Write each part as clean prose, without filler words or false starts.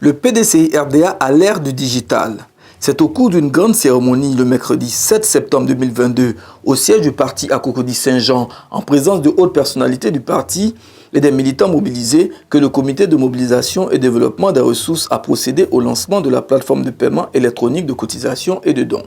Le PDCI-RDA a l'ère du digital. C'est au cours d'une grande cérémonie le mercredi 7 septembre 2022 au siège du parti à Cocody-Saint-Jean, en présence de hautes personnalités du parti et des militants mobilisés, que le comité de mobilisation et développement des ressources a procédé au lancement de la plateforme de paiement électronique de cotisation et de dons.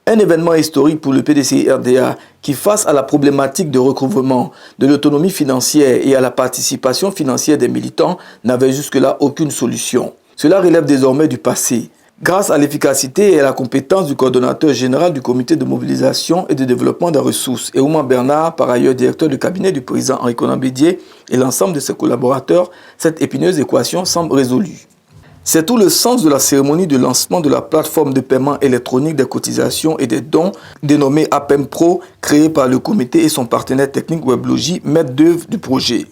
Un événement historique pour le PDCI-RDA qui, face à la problématique de recouvrement, de l'autonomie financière et à la participation financière des militants, n'avait jusque-là aucune solution. Cela relève désormais du passé. Grâce à l'efficacité et à la compétence du coordonnateur général du comité de mobilisation et de développement des ressources, Eouma Bernard, par ailleurs directeur du cabinet du président Henri Konan Bédié, et l'ensemble de ses collaborateurs, cette épineuse équation semble résolue. C'est tout le sens de la cérémonie de lancement de la plateforme de paiement électronique des cotisations et des dons, dénommée APEM Pro, créée par le comité et son partenaire technique Weblogy, maître d'œuvre du projet.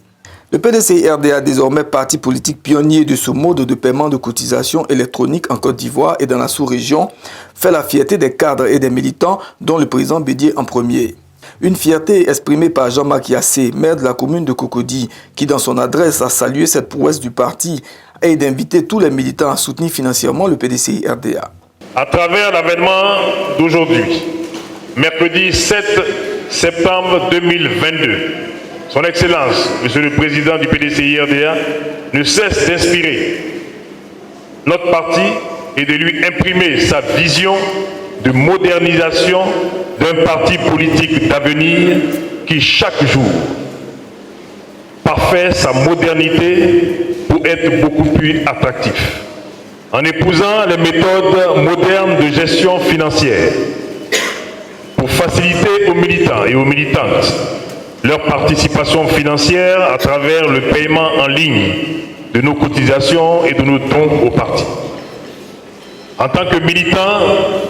Le PDCI-RDA, désormais parti politique pionnier de ce mode de paiement de cotisation électronique en Côte d'Ivoire et dans la sous-région, fait la fierté des cadres et des militants, dont le président Bédié en premier. Une fierté exprimée par Jean-Marc Yassé, maire de la commune de Cocody, qui dans son adresse a salué cette prouesse du parti et d'inviter tous les militants à soutenir financièrement le PDCI-RDA. À travers l'avènement d'aujourd'hui, mercredi 7 septembre 2022, Son Excellence, Monsieur le Président du PDCI-RDA, ne cesse d'inspirer notre parti et de lui imprimer sa vision de modernisation d'un parti politique d'avenir qui, chaque jour, parfait sa modernité pour être beaucoup plus attractif. En épousant les méthodes modernes de gestion financière pour faciliter aux militants et aux militantes leur participation financière à travers le paiement en ligne de nos cotisations et de nos dons au parti. En tant que militant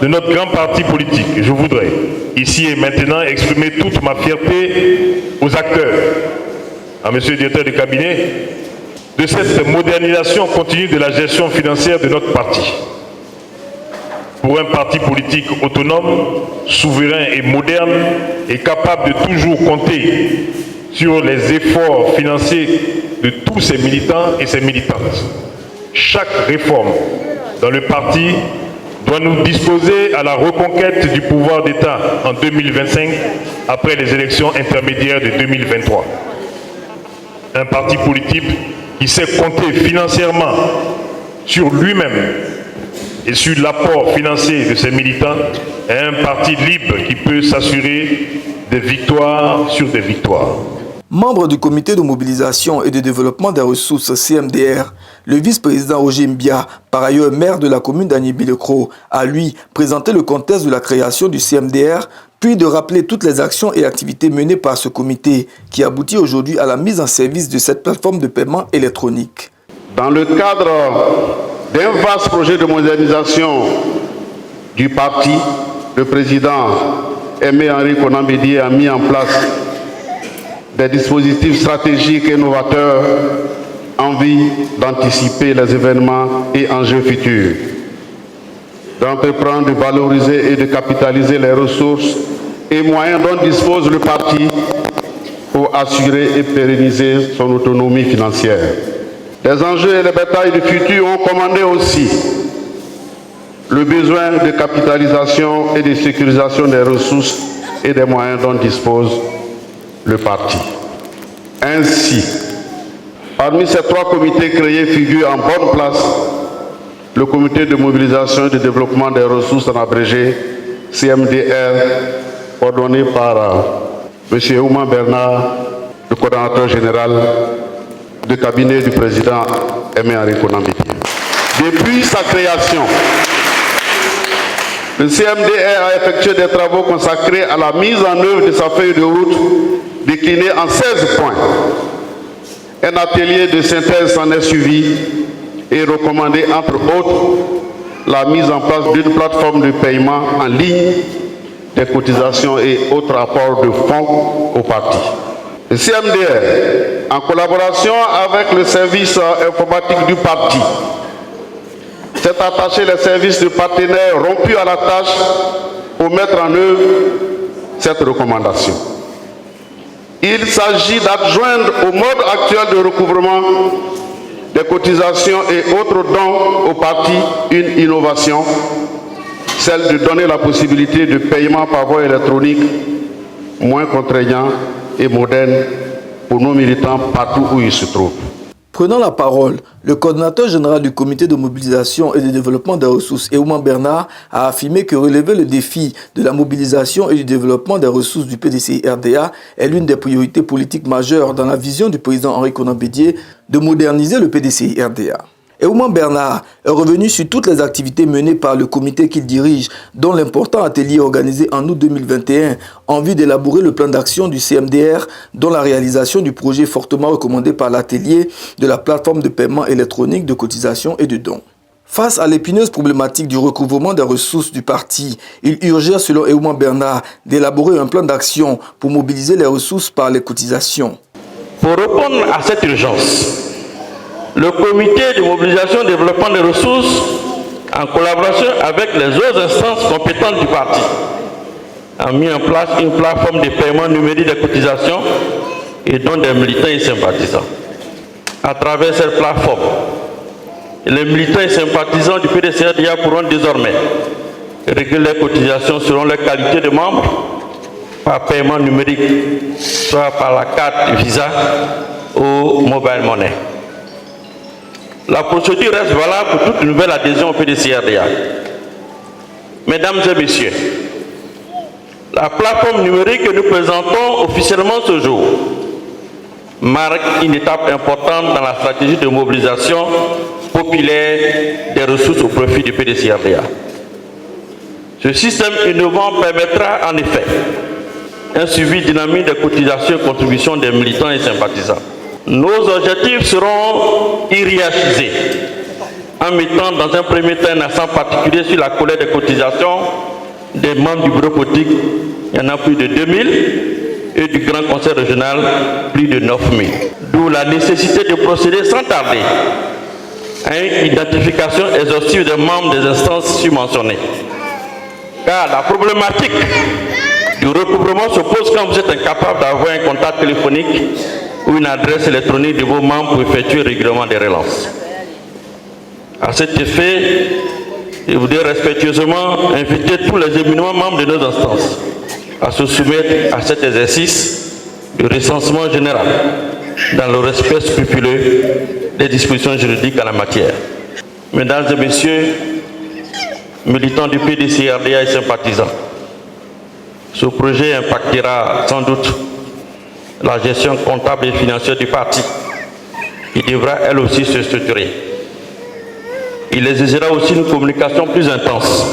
de notre grand parti politique, je voudrais ici et maintenant exprimer toute ma fierté aux acteurs, à Monsieur le directeur du cabinet, de cette modernisation continue de la gestion financière de notre parti. Pour un parti politique autonome, souverain et moderne, et capable de toujours compter sur les efforts financiers de tous ses militants et ses militantes. Chaque réforme dans le parti doit nous disposer à la reconquête du pouvoir d'État en 2025, après les élections intermédiaires de 2023. Un parti politique qui sait compter financièrement sur lui-même et sur l'apport financier de ses militants est un parti libre qui peut s'assurer des victoires sur des victoires. Membre du comité de mobilisation et de développement des ressources CMDR, le vice-président Roger Mbia, par ailleurs maire de la commune d'Agnébi-le-Cros, a lui présenté le contexte de la création du CMDR, puis de rappeler toutes les actions et activités menées par ce comité qui aboutit aujourd'hui à la mise en service de cette plateforme de paiement électronique. Dans le cadre d'un vaste projet de modernisation du parti, le président Aimé Henri Konan Bédié a mis en place des dispositifs stratégiques et novateurs en vue d'anticiper les événements et enjeux futurs, d'entreprendre, de valoriser et de capitaliser les ressources et moyens dont dispose le parti pour assurer et pérenniser son autonomie financière. Les enjeux et les batailles du futur ont commandé aussi le besoin de capitalisation et de sécurisation des ressources et des moyens dont dispose le parti. Ainsi, parmi ces trois comités créés figure en bonne place le comité de mobilisation et de développement des ressources en abrégé CMDR, coordonné par M. Eouma Bernard, le coordonnateur général du cabinet du président Aimé Henri Konan Bédié. Depuis sa création, le CMDR a effectué des travaux consacrés à la mise en œuvre de sa feuille de route déclinée en 16 points. Un atelier de synthèse s'en est suivi et recommandé, entre autres, la mise en place d'une plateforme de paiement en ligne des cotisations et autres apports de fonds au parti. Le CMDR, en collaboration avec le service informatique du parti, s'est attaché les services de partenaires rompus à la tâche pour mettre en œuvre cette recommandation. Il s'agit d'adjoindre au mode actuel de recouvrement des cotisations et autres dons au parti une innovation, celle de donner la possibilité de paiement par voie électronique moins contraignant et moderne pour nos militants partout où ils se trouvent. Prenant la parole, le coordinateur général du comité de mobilisation et de développement des ressources, Eouman Bernard, a affirmé que relever le défi de la mobilisation et du développement des ressources du PDCI-RDA est l'une des priorités politiques majeures dans la vision du président Henri Konan Bédié de moderniser le PDCI-RDA. Eouman Bernard est revenu sur toutes les activités menées par le comité qu'il dirige, dont l'important atelier organisé en août 2021 en vue d'élaborer le plan d'action du CMDR, dont la réalisation du projet fortement recommandé par l'atelier de la plateforme de paiement électronique de cotisation et de dons. Face à l'épineuse problématique du recouvrement des ressources du parti, il urgeait, selon Eouman Bernard, d'élaborer un plan d'action pour mobiliser les ressources par les cotisations. Pour répondre à cette urgence, le comité de mobilisation et développement des ressources, en collaboration avec les autres instances compétentes du parti, a mis en place une plateforme de paiement numérique des cotisations et dont des militants et sympathisants. À travers cette plateforme, les militants et sympathisants du PDCI-RDA pourront désormais régler les cotisations selon leur qualité de membre par paiement numérique, soit par la carte Visa ou Mobile Money. La procédure reste valable pour toute nouvelle adhésion au PDCI-RDA. Mesdames et messieurs, la plateforme numérique que nous présentons officiellement ce jour marque une étape importante dans la stratégie de mobilisation populaire des ressources au profit du PDCI-RDA. Ce système innovant permettra en effet un suivi dynamique des cotisations et contributions des militants et sympathisants. Nos objectifs seront hiérarchisés en mettant dans un premier temps un accent particulier sur la collecte des cotisations des membres du bureau politique. Il y en a plus de 2000 et du Grand Conseil régional plus de 9000. D'où la nécessité de procéder sans tarder à une identification exhaustive des membres des instances subventionnées. Car la problématique du recouvrement se pose quand vous êtes incapable d'avoir un contact téléphonique ou une adresse électronique de vos membres pour effectuer régulièrement des relances. À cet effet, je voudrais respectueusement inviter tous les éminents membres de nos instances à se soumettre à cet exercice de recensement général dans le respect scrupuleux des dispositions juridiques en la matière. Mesdames et messieurs, militants du PDCI-RDA et sympathisants, ce projet impactera sans doute la gestion comptable et financière du parti, qui devra elle aussi se structurer. Il exigera aussi une communication plus intense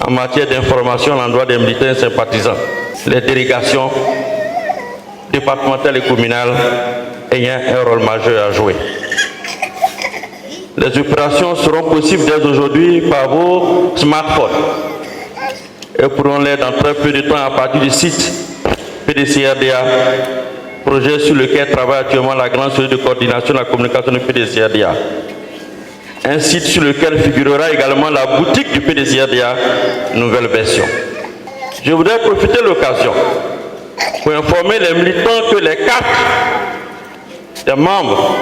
en matière d'information à l'endroit des militants et sympathisants, les délégations départementales et communales ayant un rôle majeur à jouer. Les opérations seront possibles dès aujourd'hui par vos smartphones et pourront l'être dans très peu de temps à partir du site PDCI-RDA, projet sur lequel travaille actuellement la grande cellule de coordination de la communication du PDCI-RDA. Un site sur lequel figurera également la boutique du PDCI-RDA, nouvelle version. Je voudrais profiter de l'occasion pour informer les militants que les cartes des membres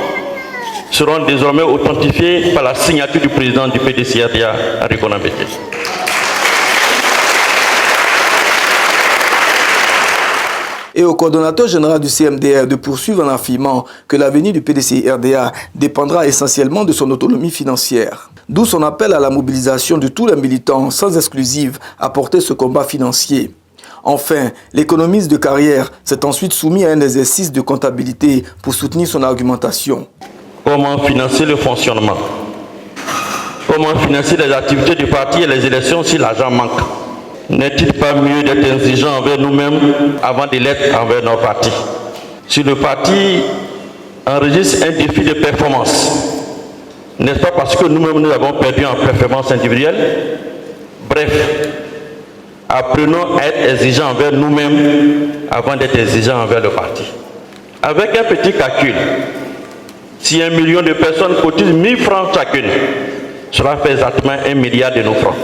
seront désormais authentifiées par la signature du président du PDCI-RDA, Henri Konan Bédié. Et au coordonnateur général du CMDR de poursuivre en affirmant que l'avenir du PDCI-RDA dépendra essentiellement de son autonomie financière. D'où son appel à la mobilisation de tous les militants, sans exclusive, à porter ce combat financier. Enfin, l'économiste de carrière s'est ensuite soumis à un exercice de comptabilité pour soutenir son argumentation. Comment financer le fonctionnement? Comment financer les activités du parti et les élections si l'argent manque? N'est-il pas mieux d'être exigeant envers nous-mêmes avant de l'être envers nos partis? Si le parti enregistre un défi de performance, n'est-ce pas parce que nous-mêmes nous avons perdu en performance individuelle? Bref, apprenons à être exigeants envers nous-mêmes avant d'être exigeants envers le parti. Avec un petit calcul, si 1 million de personnes cotisent 1000 francs chacune, cela fait exactement 1 milliard de nos francs.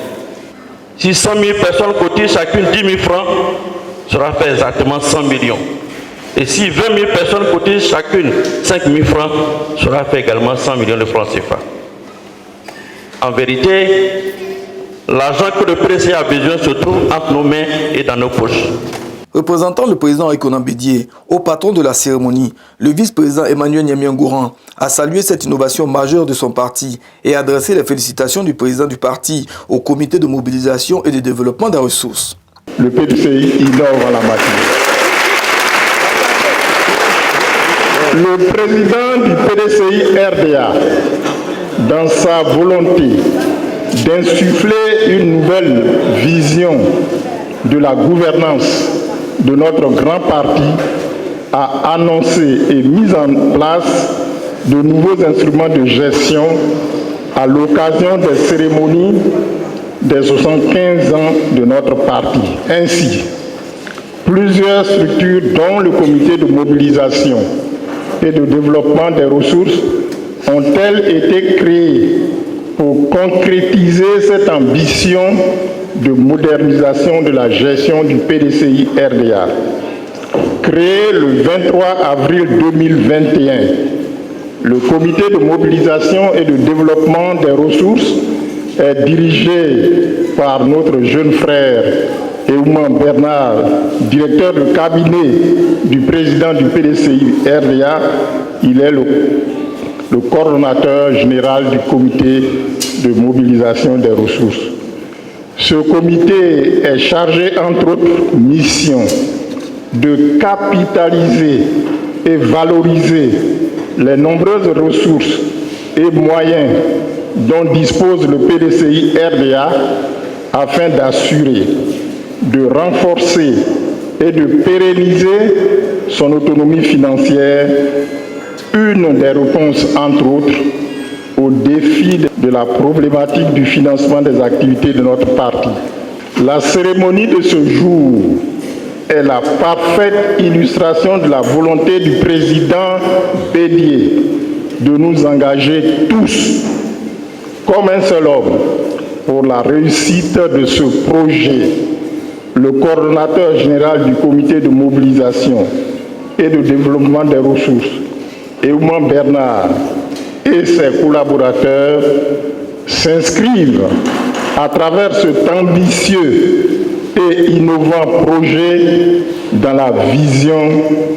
Si 100 000 personnes cotisent chacune 10 000 francs, cela fait exactement 100 millions. Et si 20 000 personnes cotisent chacune 5 000 francs, cela fait également 100 millions de francs CFA. En vérité, l'argent que le PDCI a besoin se trouve entre nos mains et dans nos poches. Représentant le président Ekonan Bédié, au patron de la cérémonie, le vice-président Emmanuel Niamiangouran a salué cette innovation majeure de son parti et adressé les félicitations du président du parti au comité de mobilisation et de développement des ressources. Le PDCI innove en la matière. Le président du PDCI RDA, dans sa volonté d'insuffler une nouvelle vision de la gouvernance de notre grand parti, a annoncé et mis en place de nouveaux instruments de gestion à l'occasion des cérémonies des 75 ans de notre parti. Ainsi, plusieurs structures, dont le comité de mobilisation et de développement des ressources, ont-elles été créées pour concrétiser cette ambition de modernisation de la gestion du PDCI RDA. Créé le 23 avril 2021, le comité de mobilisation et de développement des ressources est dirigé par notre jeune frère Eouman Bernard, directeur de cabinet du président du PDCI RDA. Il est le coordonnateur général du comité de mobilisation des ressources. Ce comité est chargé, entre autres missions, de capitaliser et valoriser les nombreuses ressources et moyens dont dispose le PDCI RDA afin d'assurer, de renforcer et de pérenniser son autonomie financière, une des réponses, entre autres, au défi de la problématique du financement des activités de notre parti. La cérémonie de ce jour est la parfaite illustration de la volonté du président Bédié de nous engager tous comme un seul homme pour la réussite de ce projet. Le coordonnateur général du comité de mobilisation et de développement des ressources, Eouman Bernard, et ses collaborateurs s'inscrivent à travers cet ambitieux et innovant projet dans la vision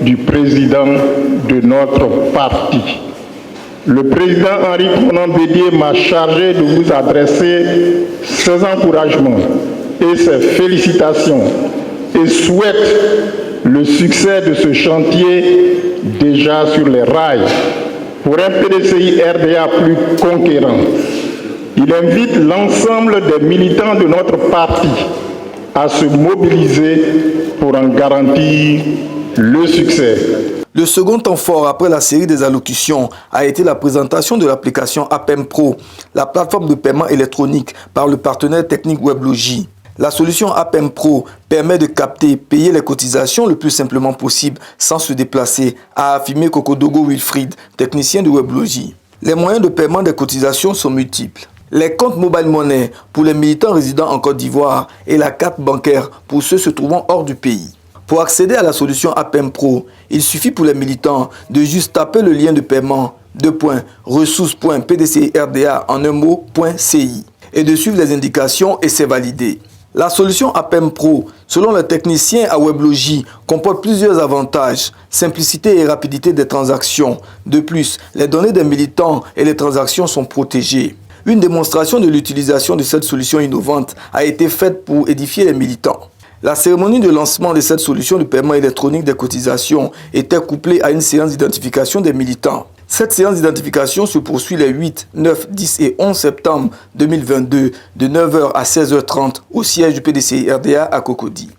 du président de notre parti. Le président Henri-Konan Bédié m'a chargé de vous adresser ses encouragements et ses félicitations et souhaite le succès de ce chantier déjà sur les rails pour un PDCI RDA plus conquérant. Il invite l'ensemble des militants de notre parti à se mobiliser pour en garantir le succès. Le second temps fort après la série des allocutions a été la présentation de l'application APEM Pro, la plateforme de paiement électronique par le partenaire technique Weblogy. La solution APEM Pro permet de capter et payer les cotisations le plus simplement possible sans se déplacer, a affirmé Kokodogo Wilfried, technicien de Weblogy. Les moyens de paiement des cotisations sont multiples. Les comptes mobile money pour les militants résidant en Côte d'Ivoire et la carte bancaire pour ceux se trouvant hors du pays. Pour accéder à la solution APEM Pro, il suffit pour les militants de juste taper le lien de paiement ressources.pdcirda en un mot.ci et de suivre les indications et c'est validé. La solution APEM Pro, selon les techniciens à Weblogy, comporte plusieurs avantages, simplicité et rapidité des transactions. De plus, les données des militants et les transactions sont protégées. Une démonstration de l'utilisation de cette solution innovante a été faite pour édifier les militants. La cérémonie de lancement de cette solution de paiement électronique des cotisations était couplée à une séance d'identification des militants. Cette séance d'identification se poursuit les 8, 9, 10 et 11 septembre 2022 de 9h à 16h30 au siège du PDCI RDA à Cocody.